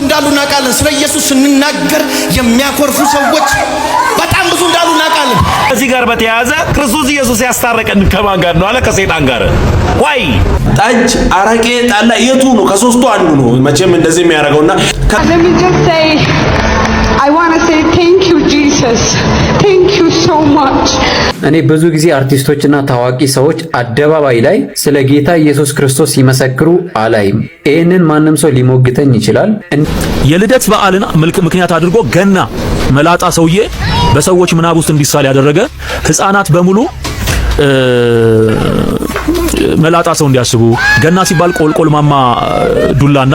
እንዳሉ እናውቃለን። ስለ ኢየሱስ ስንናገር የሚያኮርፉ ሰዎች በጣም ብዙ እንዳሉ እናውቃለን። እዚህ ጋር በተያያዘ ክርስቶስ ኢየሱስ ያስታረቀን ከማን ጋር ነው አለ? ከሰይጣን ጋር። ወይ ጠጅ፣ አረቄ፣ ጠላ የቱ ነው? ከሶስቱ አንዱ ነው መቼም እንደዚህ የሚያደርገውና I want to say thank you Jesus. Thank you so much. እኔ ብዙ ጊዜ አርቲስቶችና ታዋቂ ሰዎች አደባባይ ላይ ስለ ጌታ ኢየሱስ ክርስቶስ ሲመሰክሩ አላይም። ይህንን ማንም ሰው ሊሞግተኝ ይችላል። የልደት በዓልን ምክንያት አድርጎ ገና መላጣ ሰውዬ በሰዎች ምናብ ውስጥ እንዲሳል ያደረገ ህፃናት በሙሉ መላጣ ሰው እንዲያስቡ ገና ሲባል ቆልቆል ማማ ዱላና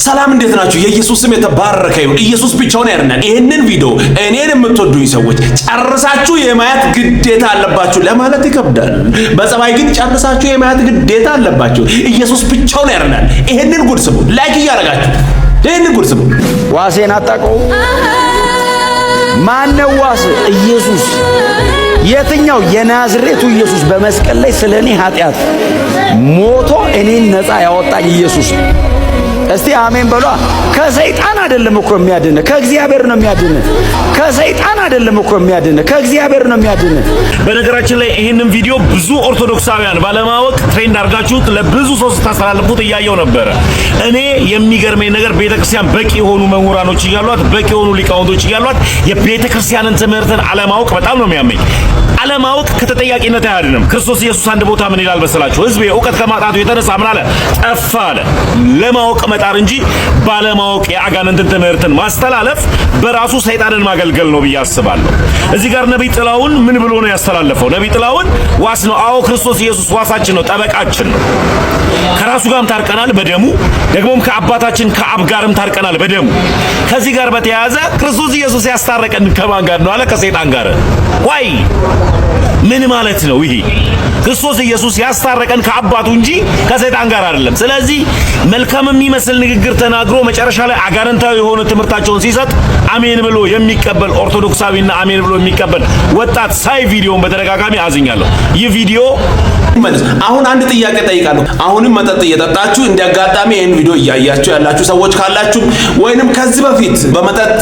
ሰላም እንዴት ናችሁ? የኢየሱስ ስም የተባረከ ይሁን። ኢየሱስ ብቻውን ያድናል። ይሄንን ቪዲዮ እኔን የምትወዱኝ ሰዎች ጨርሳችሁ የማየት ግዴታ አለባችሁ ለማለት ይከብዳል። በጸባይ ግን ጨርሳችሁ የማየት ግዴታ አለባችሁ። ኢየሱስ ብቻውን ያድናል። ይሄንን ጉድ ስሙ። ላይክ እያደረጋችሁ ይሄንን ጉድ ስሙ። ዋሴን አጣቀው ማነው ዋስ? ኢየሱስ። የትኛው? የናዝሬቱ ኢየሱስ በመስቀል ላይ ስለኔ ኃጢአት ሞቶ እኔን ነፃ ያወጣኝ ኢየሱስ። እስቲ አሜን በሏ። ከሰይጣን አይደለም እኮ የሚያድነ ከእግዚአብሔር ነው የሚያድነ። ከሰይጣን አይደለም እኮ የሚያድነ ከእግዚአብሔር ነው የሚያድነ። በነገራችን ላይ ይህንን ቪዲዮ ብዙ ኦርቶዶክሳውያን ባለማወቅ ትሬንድ አድርጋችሁት ለብዙ ሰው ስታስተላልፉት እያየው ነበረ። እኔ የሚገርመኝ ነገር ቤተክርስቲያን በቂ የሆኑ መምህራኖች እያሏት፣ በቂ የሆኑ ሊቃውንቶች እያሏት የቤተክርስቲያንን ትምህርትን አለማወቅ በጣም ነው የሚያመኝ። አለማወቅ ከተጠያቂነት አያድንም። ክርስቶስ ኢየሱስ አንድ ቦታ ምን ይላል መሰላችሁ? ሕዝቤ እውቀት ከማጣቱ የተነሳ ምን አለ? ጠፋ አለ። ለማወቅ መጣር እንጂ ባለማወቅ የአጋንንትን ትምህርትን ማስተላለፍ በራሱ ሰይጣንን ማገልገል ነው ብዬ አስባለሁ። እዚህ ጋር ነብይ ጥላውን ምን ብሎ ነው ያስተላለፈው? ነብይ ጥላውን ዋስ ነው። አዎ ክርስቶስ ኢየሱስ ዋሳችን ነው፣ ጠበቃችን ነው። ከራሱ ጋርም ታርቀናል በደሙ፣ ደግሞም ከአባታችን ከአብ ጋርም ታርቀናል በደሙ። ከዚህ ጋር በተያያዘ ክርስቶስ ኢየሱስ ያስታረቀን ከማን ጋር ነው አለ? ከሰይጣን ጋር። ወይ ምን ማለት ነው ይሄ? ክርስቶስ ኢየሱስ ያስታረቀን ከአባቱ እንጂ ከሰይጣን ጋር አይደለም። ስለዚህ መልካም የሚመስል ንግግር ተናግሮ መጨረሻ ላይ አጋንንታዊ የሆነ ትምህርታቸውን ሲሰጥ አሜን ብሎ የሚቀበል ኦርቶዶክሳዊና አሜን ብሎ የሚቀበል ወጣት ሳይ ቪዲዮን በተደጋጋሚ አዝኛለሁ። ይህ ቪዲዮ አሁን አንድ ጥያቄ ጠይቃለሁ። አሁንም መጠጥ እየጠጣችሁ እንዲያጋጣሚ ይሄን ቪዲዮ እያያችሁ ያላችሁ ሰዎች ካላችሁ ወይንም ከዚህ በፊት በመጠጥ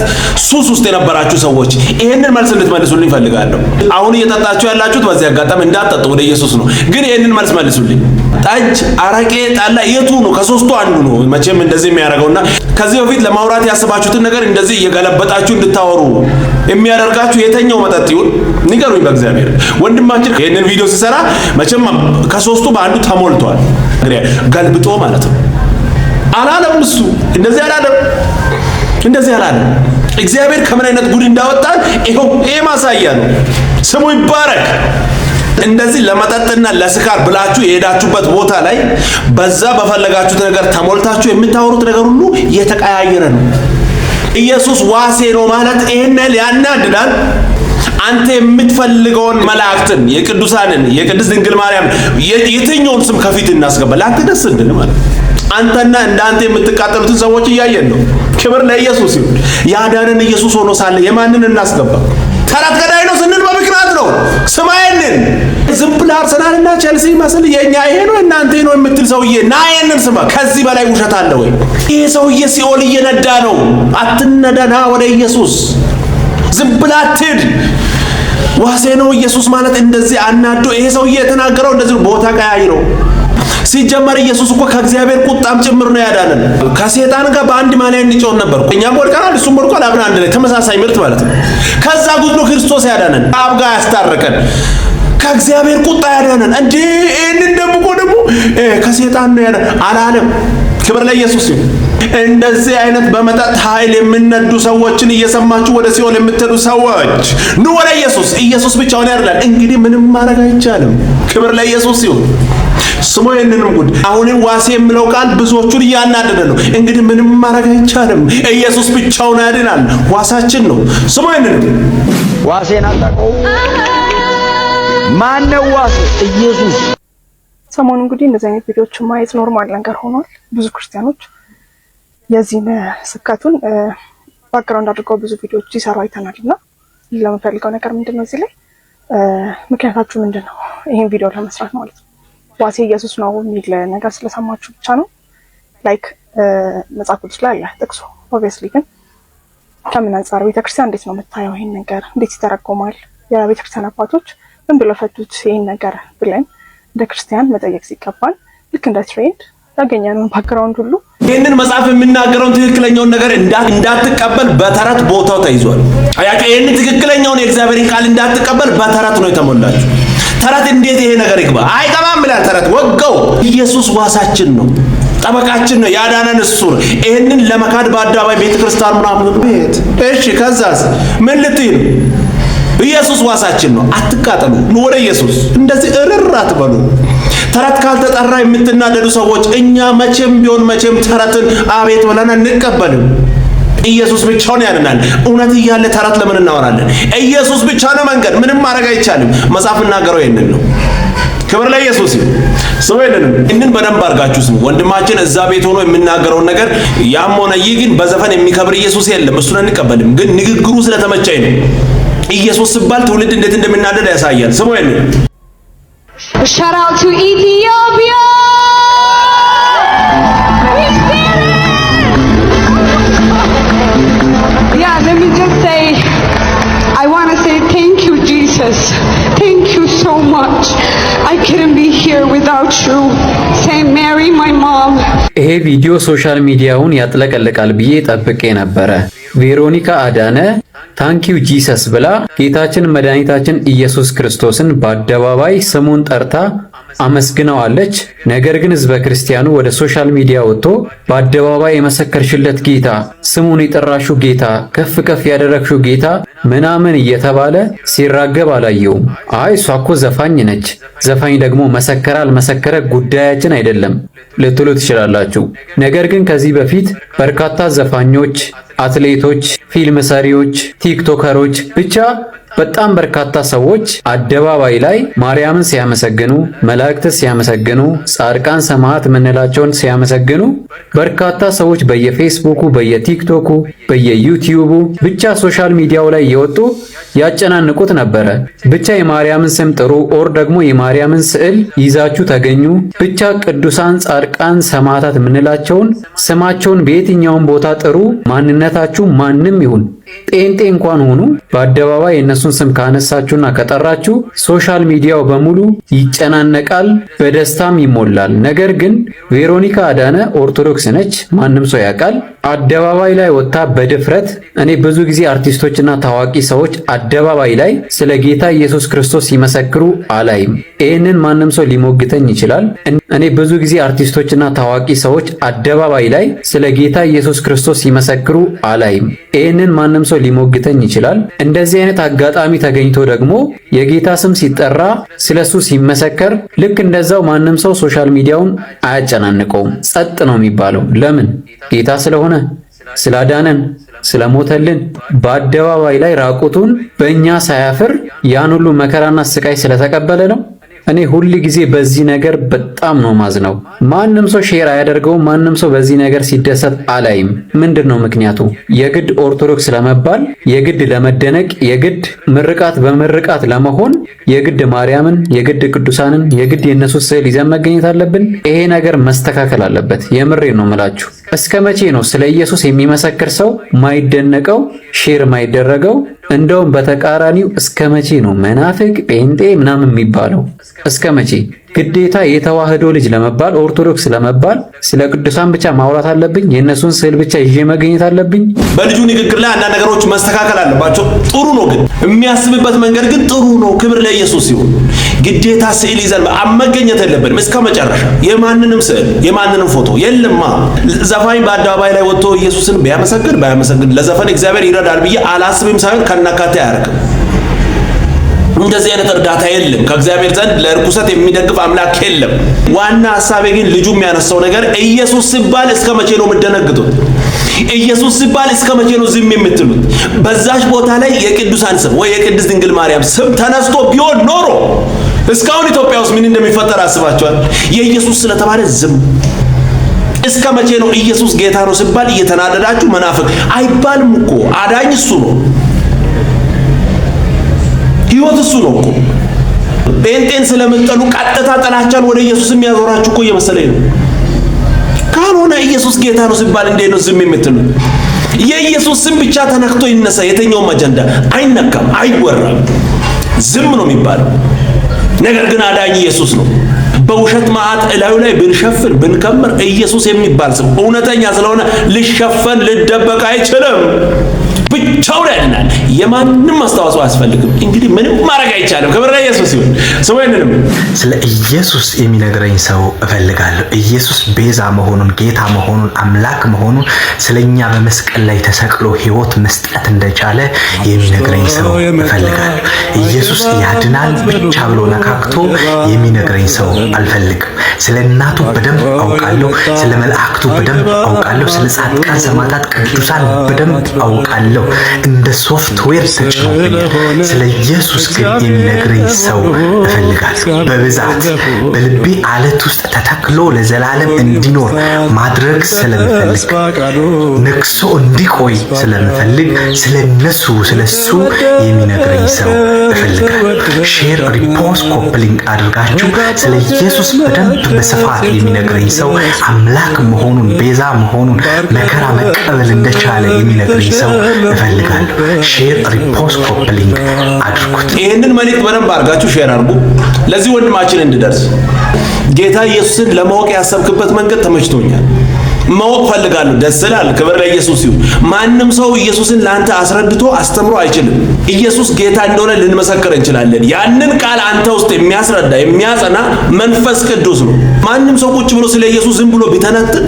ሱስ ውስጥ የነበራችሁ ሰዎች ይሄንን መልስ እንድትመልሱልኝ ፈልጋለሁ። አሁን እየጠጣችሁ ያላችሁት በዚህ አጋጣሚ እንዳትጠጡ ወደ ኢየሱስ ነው። ግን ይሄንን መልስ መልሱልኝ። ጠጅ፣ አረቄ፣ ጠላ የቱ ነው? ከሶስቱ አንዱ ነው መቼም እንደዚህ የሚያደርገውና ከዚህ በፊት ለማውራት ያስባችሁትን ነገር እንደዚህ እየገለበጣችሁ እንድታወሩ የሚያደርጋችሁ የትኛው መጠጥ ይሁን ንገሩኝ በእግዚአብሔር። ወንድማችን ይሄንን ቪዲዮ ሲሰራ መቼም ከሶስቱ በአንዱ ተሞልቷል። ገልብጦ ማለት ነው። አላለም እሱ እንደዚህ አላለም፣ እንደዚህ አላለም። እግዚአብሔር ከምን አይነት ጉድ እንዳወጣን ይሄ ማሳያ ነው። ስሙ ይባረክ። እንደዚህ ለመጠጥና ለስካር ብላችሁ የሄዳችሁበት ቦታ ላይ በዛ በፈለጋችሁት ነገር ተሞልታችሁ የምታወሩት ነገር ሁሉ የተቀያየረ ነው። ኢየሱስ ዋሴ ነው ማለት ይሄን ያናድዳል። አንተ የምትፈልገውን መላእክትን የቅዱሳንን የቅድስት ድንግል ማርያም የትኛውን ስም ከፊት እናስገባለን? አንተ ደስ እንድን ማለት አንተና እንዳንተ የምትቃጠሉትን ሰዎች እያየን ነው። ክብር ለኢየሱስ ይሁን። ያዳነን ኢየሱስ ሆኖ ሳለ የማንን እናስገባ? ተረት ገዳይ ነው ስንል በምክንያት ነው። ስማየንን ዝም ብለህ አርሰናልና ቼልሲ መስል የኛ ይሄ ነው እናንተ ነው የምትል ሰውዬ ና ይሄንን ስማ። ከዚህ በላይ ውሸት አለ ወይ? ይሄ ሰውዬ ሲኦል እየነዳ ነው። አትነዳና ወደ ኢየሱስ ዝም ብለህ አትሂድ። ዋሴ ነው ኢየሱስ ማለት እንደዚህ አናዶ ይሄ ሰውዬ የተናገረው እንደዚህ ቦታ ቀያይሮ ሲጀመር ኢየሱስ እኮ ከእግዚአብሔር ቁጣም ጭምር ነው ያዳነን። ከሰይጣን ጋር በአንድ ማሊያ እንጮህ ነበር። እኛም ወድቀናል፣ እሱም ወድቋል። አብረን አንድ ላይ ተመሳሳይ ምርት ማለት ነው። ከዛ ጉድ ነው ክርስቶስ ያዳነን፣ ከአብ ጋር ያስታረቀን፣ ከእግዚአብሔር ቁጣ ያዳነን። እንዴ ይሄንን ደግሞ ከሰይጣን ነው ያዳነን አላለም። ክብር ለኢየሱስ ይሁን። እንደዚህ አይነት በመጠጥ ኃይል የሚነዱ ሰዎችን እየሰማችሁ ወደ ሲኦል የምትሄዱ ሰዎች ኑ ወደ ኢየሱስ። ኢየሱስ ብቻውን ያድናል። እንግዲህ ምንም ማድረግ አይቻልም። ክብር ለኢየሱስ ይሁን። ስሙ ይሄንንም ጉድ። አሁንም ዋሴ የሚለው ቃል ብዙዎቹን እያናደደ ነው። እንግዲህ ምንም ማድረግ አይቻልም። ኢየሱስ ብቻውን ያድናል። ዋሳችን ነው። ስሙ ይሄንንም ዋሴን አጣቀው ማነው ዋስ? ኢየሱስ። ሰሞኑን እንግዲህ እንደዚህ አይነት ቪዲዮዎችን ማየት ኖርማል ነገር ሆኗል። ብዙ ክርስቲያኖች የዚህን ስብከቱን ባክግራውንድ አድርገው ብዙ ቪዲዮዎች ሲሰሩ አይተናልና ለምፈልገው ነገር ምንድነው እዚህ ላይ ምክንያታችሁ ምንድነው? ይሄን ቪዲዮ ለመስራት ማለት ነው። ዋሴ ኢየሱስ ነው የሚል ነገር ስለሰማችሁ ብቻ ነው? ላይክ መጽሐፍ ቅዱስ ላይ አለ ጥቅሱ። ኦብቪየስሊ ግን ከምን አንፃር ቤተክርስቲያን እንዴት ነው የምታየው? ይሄን ነገር እንዴት ይተረጎማል? የቤተክርስቲያን አባቶች ምን ብለው ፈቱት ይሄን ነገር ብለን እንደ ክርስቲያን መጠየቅ ሲገባን ልክ እንደ ትሬንድ ያገኘነውን ባክግራውንድ ሁሉ ይህንን መጽሐፍ የሚናገረውን ትክክለኛውን ነገር እንዳትቀበል በተረት ቦታው ተይዟል። አያቀ ይህንን ትክክለኛውን የእግዚአብሔርን ቃል እንዳትቀበል በተረት ነው የተሞላችሁ። ተረት እንዴት ይሄ ነገር ይግባ? አይገባም ይላል ተረት። ወገው ኢየሱስ ዋሳችን ነው፣ ጠበቃችን ነው፣ ያዳነን እሱ ነው። ይህንን ለመካድ በአደባባይ ቤተክርስቲያን ምናምን ቤት እሺ፣ ከዛስ ምን ልትይ ነው? ኢየሱስ ዋሳችን ነው። አትቃጠሉ፣ ኑ ወደ ኢየሱስ። እንደዚህ እርር አትበሉ። ተረት ካልተጠራ የምትናደዱ ሰዎች እኛ መቼም ቢሆን መቼም ተረትን አቤት ብለን እንቀበልም። ኢየሱስ ብቻውን ያድናል። እውነት እያለ ተረት ለምን እናወራለን? ኢየሱስ ብቻ ነው መንገድ። ምንም ማድረግ አይቻልም። መጽሐፍ እናገረው ይሄንን ነው። ክብር ለኢየሱስ ይሁን። ሰው ይሄንን በደንብ አድርጋችሁ ስሙ። ወንድማችን እዛ ቤት ሆኖ የሚናገረውን ነገር ያም ሆነ ይህ ግን በዘፈን የሚከብር ኢየሱስ የለም። እሱን አንቀበልም። ግን ንግግሩ ስለተመቸኝ ነው። ኢየሱስ ሲባል ትውልድ እንዴት እንደሚናደድ ያሳያል። ስሙ ይሄንን Shout out to Ethiopia! Yeah, let me just say, I want to say thank you, Jesus. Thank you so much. I couldn't be here without you. Saint Mary, my mom. ይሄ ቪዲዮ ሶሻል ሚዲያውን ያጥለቀልቃል ብዬ ጠብቄ ነበረ። ቬሮኒካ አዳነ ታንኪዩ ጂሰስ ብላ ጌታችን መድኃኒታችን ኢየሱስ ክርስቶስን በአደባባይ ስሙን ጠርታ አመስግነዋለች። ነገር ግን ህዝበ ክርስቲያኑ ወደ ሶሻል ሚዲያ ወጥቶ በአደባባይ የመሰከርሽለት ጌታ፣ ስሙን የጠራሽው ጌታ፣ ከፍ ከፍ ያደረግሽው ጌታ ምናምን እየተባለ ሲራገብ አላየውም። አይ እሷ እኮ ዘፋኝ ነች፣ ዘፋኝ ደግሞ መሰከረ አልመሰከረ ጉዳያችን አይደለም ልትሉ ትችላላችሁ። ነገር ግን ከዚህ በፊት በርካታ ዘፋኞች፣ አትሌቶች፣ ፊልም ሰሪዎች፣ ቲክቶከሮች ብቻ በጣም በርካታ ሰዎች አደባባይ ላይ ማርያምን ሲያመሰግኑ፣ መላእክት ሲያመሰግኑ፣ ጻድቃን ሰማዕት ምንላቸውን ሲያመሰግኑ በርካታ ሰዎች በየፌስቡኩ፣ በየቲክቶኩ፣ በየዩቲዩቡ ብቻ ሶሻል ሚዲያው ላይ እየወጡ ያጨናንቁት ነበረ። ብቻ የማርያምን ስም ጥሩ ኦር ደግሞ የማርያምን ስዕል ይዛችሁ ተገኙ፣ ብቻ ቅዱሳን ጻድቃን ሰማዕታት ምንላቸውን ስማቸውን በየትኛውም ቦታ ጥሩ፣ ማንነታችሁ ማንም ይሁን ጤንጤ እንኳን ሆኑ በአደባባይ የእነሱን ስም ካነሳችሁና ከጠራችሁ ሶሻል ሚዲያው በሙሉ ይጨናነቃል፣ በደስታም ይሞላል። ነገር ግን ቬሮኒካ አዳነ ኦርቶዶክስ ነች፣ ማንም ሰው ያውቃል። አደባባይ ላይ ወጣ በድፍረት እኔ ብዙ ጊዜ አርቲስቶችና ታዋቂ ሰዎች አደባባይ ላይ ስለ ጌታ ኢየሱስ ክርስቶስ ሲመሰክሩ አላይም። ይህንን ማንም ሰው ሊሞግተኝ ይችላል። እኔ ብዙ ጊዜ አርቲስቶችና ታዋቂ ሰዎች አደባባይ ላይ ስለ ጌታ ኢየሱስ ክርስቶስ ሲመሰክሩ አላይም። ይህንን ማንም ሰው ሊሞግተኝ ይችላል። እንደዚህ አይነት አጋጣሚ ተገኝቶ ደግሞ የጌታ ስም ሲጠራ ስለሱ ሲመሰከር ልክ እንደዛው ማንም ሰው ሶሻል ሚዲያውን አያጨናንቀውም፣ ጸጥ ነው የሚባለው። ለምን? ጌታ ስለሆነ፣ ስላዳነን፣ ስለሞተልን በአደባባይ ላይ ራቁቱን በእኛ ሳያፍር ያን ሁሉ መከራና ስቃይ ስለተቀበለ ነው። እኔ ሁል ጊዜ በዚህ ነገር በጣም ነው ማዝነው። ማንም ሰው ሼር አያደርገውም፣ ማንም ሰው በዚህ ነገር ሲደሰት አላይም። ምንድነው ምክንያቱ? የግድ ኦርቶዶክስ ለመባል የግድ ለመደነቅ የግድ ምርቃት በምርቃት ለመሆን የግድ ማርያምን የግድ ቅዱሳንን የግድ የነሱ ስዕል ይዘን መገኘት አለብን? ይሄ ነገር መስተካከል አለበት። የምሬን ነው የምላችሁ። እስከ መቼ ነው ስለ ኢየሱስ የሚመሰክር ሰው ማይደነቀው ሼር ማይደረገው? እንደውም በተቃራኒው እስከ መቼ ነው መናፍቅ ጴንጤ ምናምን የሚባለው? እስከ መቼ? ግዴታ የተዋህዶ ልጅ ለመባል ኦርቶዶክስ ለመባል ስለ ቅዱሳን ብቻ ማውራት አለብኝ? የእነሱን ስዕል ብቻ ይዤ መገኘት አለብኝ? በልጁ ንግግር ላይ አንዳንድ ነገሮች መስተካከል አለባቸው። ጥሩ ነው ግን የሚያስብበት መንገድ ግን ጥሩ ነው። ክብር ለኢየሱስ ይሁን። ግዴታ ስዕል ይዘን መገኘት የለብንም እስከ መጨረሻ። የማንንም ስዕል የማንንም ፎቶ የለማ። ዘፋኝ በአደባባይ ላይ ወጥቶ ኢየሱስን ባያመሰግን ለዘፈን እግዚአብሔር ይረዳል ብዬ አላስብም። ሳይሆን ከናካቴ አያርቅም። እንደዚህ አይነት እርዳታ የለም ከእግዚአብሔር ዘንድ። ለርኩሰት የሚደግፍ አምላክ የለም። ዋና ሐሳቤ ግን ልጁ የሚያነሳው ነገር ኢየሱስ ሲባል እስከ መቼ ነው የምትደነግጡት? ኢየሱስ ሲባል እስከ መቼ ነው ዝም የምትሉት? በዛች ቦታ ላይ የቅዱሳን ስም ወይ የቅድስት ድንግል ማርያም ስም ተነስቶ ቢሆን ኖሮ እስካሁን ኢትዮጵያ ውስጥ ምን እንደሚፈጠር አስባችኋል? የኢየሱስ ስለተባለ ዝም። እስከ መቼ ነው ኢየሱስ ጌታ ነው ሲባል እየተናደዳችሁ? መናፍቅ አይባልም እኮ አዳኝ እሱ ነው። ሕይወት እሱ ነው እኮ። ጴንጤን ስለምጠሉ ቀጥታ ጥላቻን ወደ ኢየሱስ የሚያዞራችሁ እኮ እየመሰለኝ ነው። ካልሆነ ኢየሱስ ጌታ ነው ሲባል እንዴት ነው ዝም የምትሉት? የኢየሱስ ስም ብቻ ተነክቶ ይነሳ የትኛውም አጀንዳ አይነካም፣ አይወራም፣ ዝም ነው የሚባለው። ነገር ግን አዳኝ ኢየሱስ ነው። በውሸት መዓት እላዩ ላይ ብንሸፍን ብንከምር ኢየሱስ የሚባል ስም እውነተኛ ስለሆነ ሊሸፈን ሊደበቅ አይችልም። ብቻውን ያድናል። የማንም አስተዋጽኦ አያስፈልግም። እንግዲህ ምንም ማድረግ አይቻልም። ክብር ለኢየሱስ ይሁን። ሰውየንም ስለ ኢየሱስ የሚነግረኝ ሰው እፈልጋለሁ። ኢየሱስ ቤዛ መሆኑን፣ ጌታ መሆኑን፣ አምላክ መሆኑን፣ ስለኛ በመስቀል ላይ ተሰቅሎ ሕይወት መስጠት እንደቻለ የሚነግረኝ ሰው እፈልጋለሁ። ኢየሱስ ያድናል ብቻ ብሎ ነካክቶ የሚነግረኝ ሰው አልፈልግም። ስለ እናቱ በደንብ አውቃለሁ። ስለ መላእክቱ በደንብ አውቃለሁ። ስለ ጻድቃን ሰማዕታት፣ ቅዱሳን በደንብ አውቃለሁ። እንደ ሶፍትዌር ተጭኖብኛል። ስለ ኢየሱስ ግን የሚነግረኝ ሰው እፈልጋለሁ። በብዛት በልቤ አለት ውስጥ ተተክሎ ለዘላለም እንዲኖር ማድረግ ስለምፈልግ፣ ነክሶ እንዲቆይ ስለምፈልግ ስለነሱ ስለሱ የሚነግረኝ ሰው እፈልጋለሁ። ሼር፣ ሪፖርት፣ ኮፕሊንግ አድርጋችሁ ስለ ኢየሱስ በደንብ በስፋት የሚነግረኝ ሰው፣ አምላክ መሆኑን፣ ቤዛ መሆኑን፣ መከራ መቀበል እንደቻለ የሚነግረኝ ሰው እፈልጋለሁ። ሼር፣ ሪፖስት፣ ኮፕሊንግ አድርጉት። ይሄንን መልእክት በደንብ አድርጋችሁ ሼር አድርጉ ለዚህ ወንድማችን እንድደርስ። ጌታ ኢየሱስን ለማወቅ ያሰብክበት መንገድ ተመችቶኛል። ማወቅ ፈልጋለሁ። ደስ ይላል። ክብር ለኢየሱስ ይሁን። ማንም ሰው ኢየሱስን ላንተ አስረድቶ አስተምሮ አይችልም። ኢየሱስ ጌታ እንደሆነ ልንመሰክር እንችላለን። ያንን ቃል አንተ ውስጥ የሚያስረዳ የሚያጸና መንፈስ ቅዱስ ነው። ማንም ሰው ቁጭ ብሎ ስለ ኢየሱስ ዝም ብሎ ቢተነትን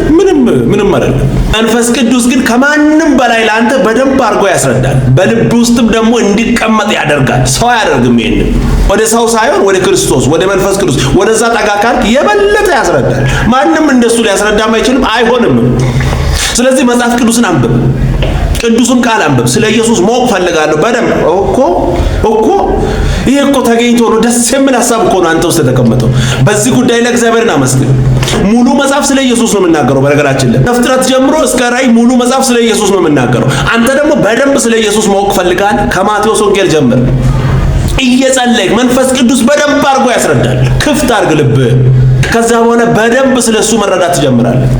ምንም አይደለም። መንፈስ ቅዱስ ግን ከማንም በላይ ላንተ በደንብ አድርጎ ያስረዳል። በልብ ውስጥም ደግሞ እንዲቀመጥ ያደርጋል። ሰው አያደርግም። ይሄንን ወደ ሰው ሳይሆን ወደ ክርስቶስ፣ ወደ መንፈስ ቅዱስ ወደዛ ጠጋ ካልክ የበለጠ ያስረዳል። ማንም እንደሱ ሊያስረዳም አይችልም፣ አይሆንም። ስለዚህ መጽሐፍ ቅዱስን አንብብ፣ ቅዱስን ቃል አንብብ። ስለ ኢየሱስ ማወቅ ፈልጋለሁ በደንብ እኮ ይሄ እኮ ተገኝቶ ነው። ደስ የሚል ሐሳብ እኮ ነው አንተ ውስጥ የተቀመጠው። በዚህ ጉዳይ ላይ እግዚአብሔርን አመስግን። ሙሉ መጽሐፍ ስለ ኢየሱስ ነው የምናገረው። በነገራችን ላይ ከፍጥረት ጀምሮ እስከ ራእይ ሙሉ መጽሐፍ ስለ ኢየሱስ ነው የምናገረው። አንተ ደግሞ በደንብ ስለ ኢየሱስ ማወቅ ፈልጋል። ከማቴዎስ ወንጌል ጀምር እየጸለይክ መንፈስ ቅዱስ በደንብ አድርጎ ያስረዳል። ክፍት አድርግ ልብ። ከዛ በኋላ በደንብ ስለሱ መረዳት ትጀምራለህ።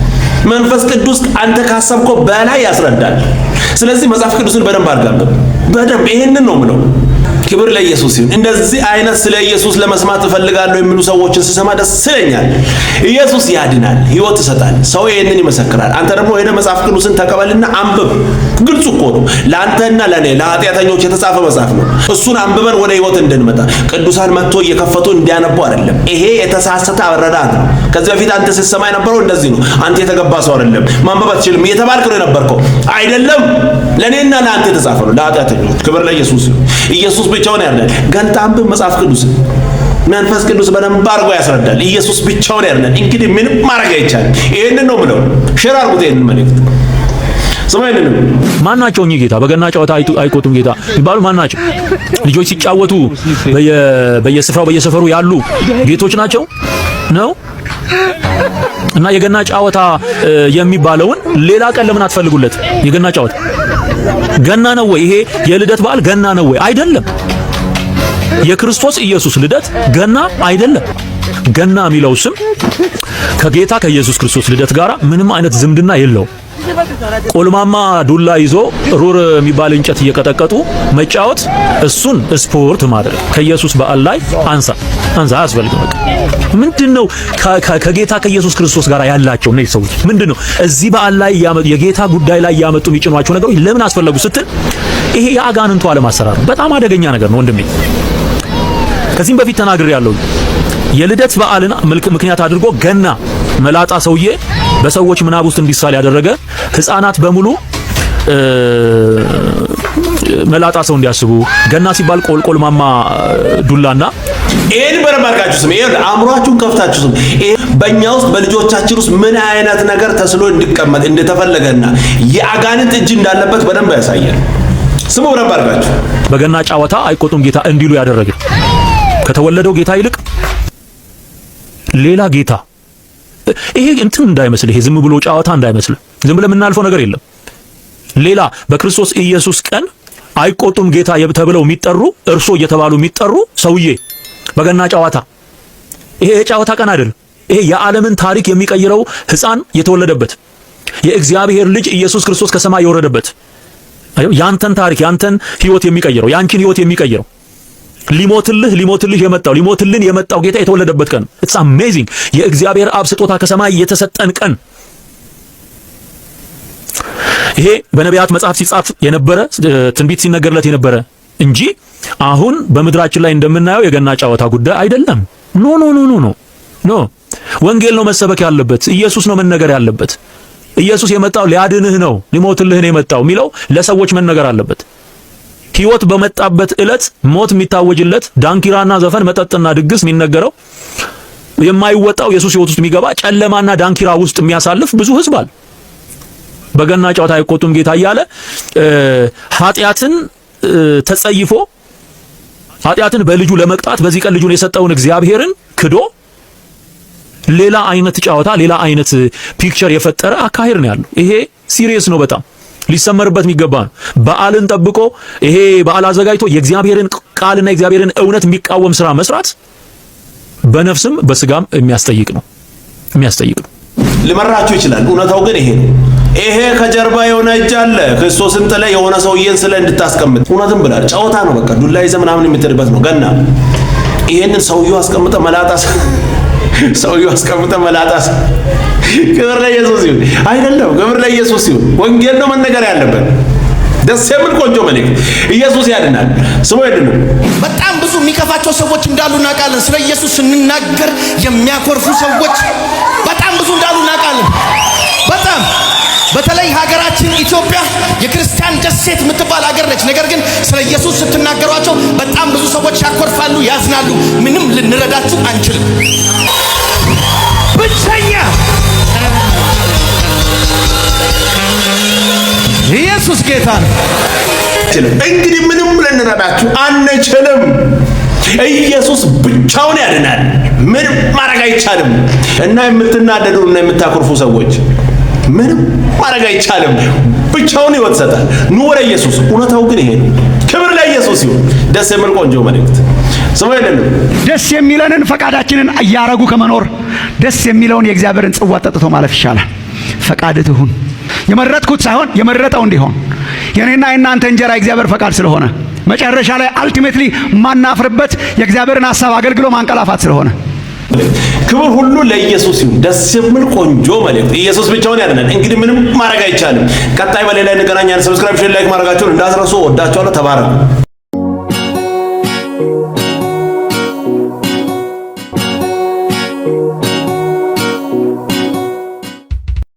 መንፈስ ቅዱስ አንተ ካሰብከው በላይ ያስረዳል። ስለዚህ መጽሐፍ ቅዱስን በደንብ አድርጋለሁ። በደንብ ይሄንን ነው የምለው። ክብር ለኢየሱስ ይሁን። እንደዚህ አይነት ስለ ኢየሱስ ለመስማት እፈልጋለሁ የሚሉ ሰዎችን ስሰማ ደስ ይለኛል። ኢየሱስ ያድናል፣ ሕይወት ይሰጣል። ሰው ይሄንን ይመሰክራል። አንተ ደግሞ ሄደህ መጽሐፍ ቅዱስን ተቀበልና አንብብ። ግልጽ እኮ ነው። ለአንተና ለኔ ለኃጢአተኞች የተጻፈ መጽሐፍ ነው። እሱን አንብበን ወደ ሕይወት እንድንመጣ ቅዱሳን መጥቶ እየከፈቱ እንዲያነቡ አይደለም። ይሄ የተሳሳተ አረዳድ ነው። ከዚህ በፊት አንተ ስትሰማ የነበረው እንደዚህ ነው። አንተ የተገባ ሰው አይደለም፣ ማንበብ አትችልም እየተባልክ ነው የነበርከው። አይደለም፣ ለኔና ለአንተ የተጻፈ ነው፣ ለኃጢአተኞች። ክብር ለኢየሱስ ይሁን። ኢየሱስ ብቻውን ያድናል። ገልጠህ አንብብ መጽሐፍ ቅዱስ። መንፈስ ቅዱስ በደንብ አድርጎ ያስረዳል። ኢየሱስ ብቻውን ያድናል። እንግዲህ ምንም ማድረግ አይቻልም። ይሄንን ነው የምለው። ሼር አድርጉት ይሄንን መልእክት። ሰማይነን ማናቸው እኚህ ጌታ በገና ጨዋታ አይቆጡም ጌታ ይባሉ ማናቸው? ልጆች ሲጫወቱ በየስፍራው በየሰፈሩ ያሉ ጌቶች ናቸው ነው? እና የገና ጨዋታ የሚባለውን ሌላ ቀን ለምን አትፈልጉለት? የገና ጨዋታ ገና ነው ወይ? ይሄ የልደት በዓል ገና ነው ወይ? አይደለም። የክርስቶስ ኢየሱስ ልደት ገና አይደለም። ገና የሚለው ስም ከጌታ ከኢየሱስ ክርስቶስ ልደት ጋር ምንም አይነት ዝምድና የለውም። ቆልማማ ዱላ ይዞ ሩር የሚባል እንጨት እየቀጠቀጡ መጫወት፣ እሱን ስፖርት ማድረግ ከኢየሱስ በዓል ላይ አንሳ አያስፈልግም። በቃ ምንድነው ከጌታ ከኢየሱስ ክርስቶስ ጋር ያላቸው እነዚህ ሰዎች ምንድነው እዚህ በዓል ላይ የጌታ ጉዳይ ላይ ያመጡ የሚጭኗቸው ነገሮች ለምን አስፈለጉ ስትል ይሄ የአጋንንቱ ዓለም አሰራር በጣም አደገኛ ነገር ነው ወንድሜ። ከዚህም በፊት ተናግሬያለሁ። የልደት በዓልን ምክንያት አድርጎ ገና መላጣ ሰውዬ በሰዎች ምናብ ውስጥ እንዲሳል ያደረገ ሕፃናት በሙሉ መላጣ ሰው እንዲያስቡ ገና ሲባል ቆልቆልማማ ዱላና ይሄን በረባርካችሁ ስም ይሄ አእምሯችሁን ከፍታችሁ ስም ይሄ በእኛ ውስጥ በልጆቻችን ውስጥ ምን አይነት ነገር ተስሎ እንዲቀመጥ እንደተፈለገና የአጋንንት እጅ እንዳለበት በደንብ ያሳያል። ስሙ በረባርካችሁ በገና ጨዋታ አይቆጡም ጌታ እንዲሉ ያደረገ ከተወለደው ጌታ ይልቅ ሌላ ጌታ ይሄ እንትን እንዳይመስል ይሄ ዝም ብሎ ጨዋታ እንዳይመስል ዝም ብለን የምናልፈው ነገር የለም። ሌላ በክርስቶስ ኢየሱስ ቀን አይቆጡም ጌታ ተብለው የሚጠሩ እርሶ እየተባሉ የሚጠሩ ሰውዬ በገና ጨዋታ ይሄ የጨዋታ ቀን አይደለም። ይሄ የዓለምን ታሪክ የሚቀይረው ሕፃን የተወለደበት የእግዚአብሔር ልጅ ኢየሱስ ክርስቶስ ከሰማይ የወረደበት ያንተን ታሪክ ያንተን ሕይወት የሚቀይረው ያንቺን ሕይወት የሚቀይረው ሊሞትልህ የመጣው ጌታ የተወለደበት ቀን it's amazing የእግዚአብሔር አብ ስጦታ ከሰማይ የተሰጠን ቀን ይሄ በነቢያት መጽሐፍ ሲጻፍ የነበረ ትንቢት ሲነገርለት የነበረ እንጂ አሁን በመድራችን ላይ እንደምናየው የገና ጨዋታ ጉዳይ አይደለም። ኖ ወንጌል ነው መሰበክ ያለበት። ኢየሱስ ነው መነገር ያለበት። ኢየሱስ የመጣው ሊያድንህ ነው ሊሞትልህ ነው የመጣው የሚለው ለሰዎች መነገር አለበት። ሕይወት በመጣበት ዕለት ሞት የሚታወጅለት ዳንኪራና ዘፈን መጠጥና ድግስ የሚነገረው የማይወጣው ኢየሱስ ሕይወት ውስጥ የሚገባ ጨለማና ዳንኪራ ውስጥ የሚያሳልፍ ብዙ ሕዝብ አለ። በገና ጨዋታ አይቆጡም ጌታ እያለ ኃጢአትን ተጸይፎ ኃጢአትን በልጁ ለመቅጣት በዚህ ቀን ልጁን የሰጠውን እግዚአብሔርን ክዶ ሌላ አይነት ጨዋታ ሌላ አይነት ፒክቸር የፈጠረ አካሄድ ነው ያለው። ይሄ ሲሪየስ ነው፣ በጣም ሊሰመርበት የሚገባ ነው። በዓልን ጠብቆ ይሄ በዓል አዘጋጅቶ የእግዚአብሔርን ቃልና የእግዚአብሔርን እውነት የሚቃወም ስራ መስራት በነፍስም በስጋም የሚያስጠይቅ ነው። ሊመራችሁ ይችላል። እውነታው ግን ይሄ ነው። ይሄ ከጀርባ የሆነ እጅ አለ። ክርስቶስን ጥለ የሆነ ሰውዬን ስለ እንድታስቀምጥ እውነትም ብላል። ጨዋታ ነው በቃ ዱላ ይዘህ ምናምን የምትልበት ነው ገና። ይሄንን ሰውዬው አስቀምጠ መላጣስ ክብር ለኢየሱስ ይሁን። አይደለም ክብር ለኢየሱስ ይሁን። ወንጌል ነው መነገር ያለበት። ደስ የሚል ቆንጆ መልእክት። ኢየሱስ ያድናል። ስሙ ያድነው። በጣም ብዙ የሚከፋቸው ሰዎች እንዳሉ እናውቃለን። ስለ ኢየሱስ ስንናገር የሚያኮርፉ ሰዎች በጣም ብዙ እንዳሉ እናውቃለን። በጣም በተለይ ሀገራችን ኢትዮጵያ የክርስቲያን ደሴት የምትባል ሀገር ነች። ነገር ግን ስለ ኢየሱስ ስትናገሯቸው በጣም ብዙ ሰዎች ያኮርፋሉ፣ ያዝናሉ። ምንም ልንረዳችሁ አንችልም። ብቸኛ ኢየሱስ ጌታ ነው። እንግዲህ ምንም ልንረዳችሁ አንችልም። ኢየሱስ ብቻውን ያድናል። ምንም ማድረግ አይቻልም። እና የምትናደዱና የምታኮርፉ ሰዎች ምንም ማድረግ አይቻልም። ብቻውን ሕይወት ይሰጣል። ኑ ወደ ኢየሱስ። እውነታው ግን ይሄ ነው። ክብር ለኢየሱስ ይሁን። ደስ የሚል ቆንጆ መልእክት። ሰው አይደለም ደስ የሚለንን ፈቃዳችንን እያረጉ ከመኖር ደስ የሚለውን የእግዚአብሔርን ጽዋ ጠጥቶ ማለፍ ይሻላል። ፈቃድህ ይሁን። የመረጥኩት ሳይሆን የመረጠው እንዲሆን የኔና የናንተ እንጀራ የእግዚአብሔር ፈቃድ ስለሆነ መጨረሻ ላይ አልቲሜትሊ ማናፍርበት የእግዚአብሔርን ሐሳብ አገልግሎ ማንቀላፋት ስለሆነ ክብር ሁሉ ለኢየሱስ ይሁን። ደስ የሚል ቆንጆ መልእክት። ኢየሱስ ብቻውን ያድናል። እንግዲህ ምንም ማድረግ አይቻልም። ቀጣይ በሌላ እንገናኛለን። ሰብስክራይብ፣ ሼር፣ ላይክ ማድረጋችሁን እንዳትረሱ። ወዳችኋለሁ። ተባረኩ።